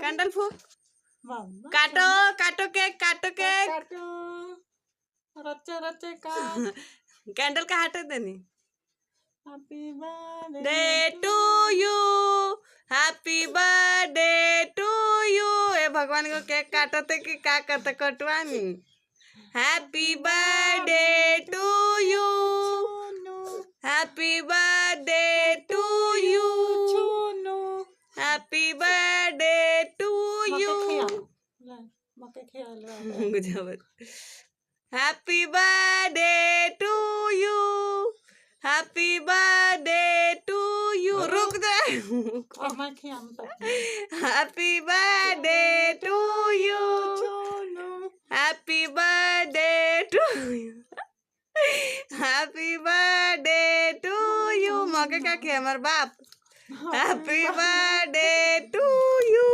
candle फूक मम्मा काटो काटो केक काटो रचे रचे काट कैंडल का हटे देनी happy birthday day to you happy birthday to you ए भगवान को केक काटते कि क्या करते कटवानी happy birthday to you happy birthday to you Chunu happy birthday to you मके खेल happy birthday to you happy birthday to you रुक दे और मैं खेम तक happy birthday to you Chunu happy birthday to you happy birthday to you मौके का खे हमार बाप हैप्पी बर्थडे टू यू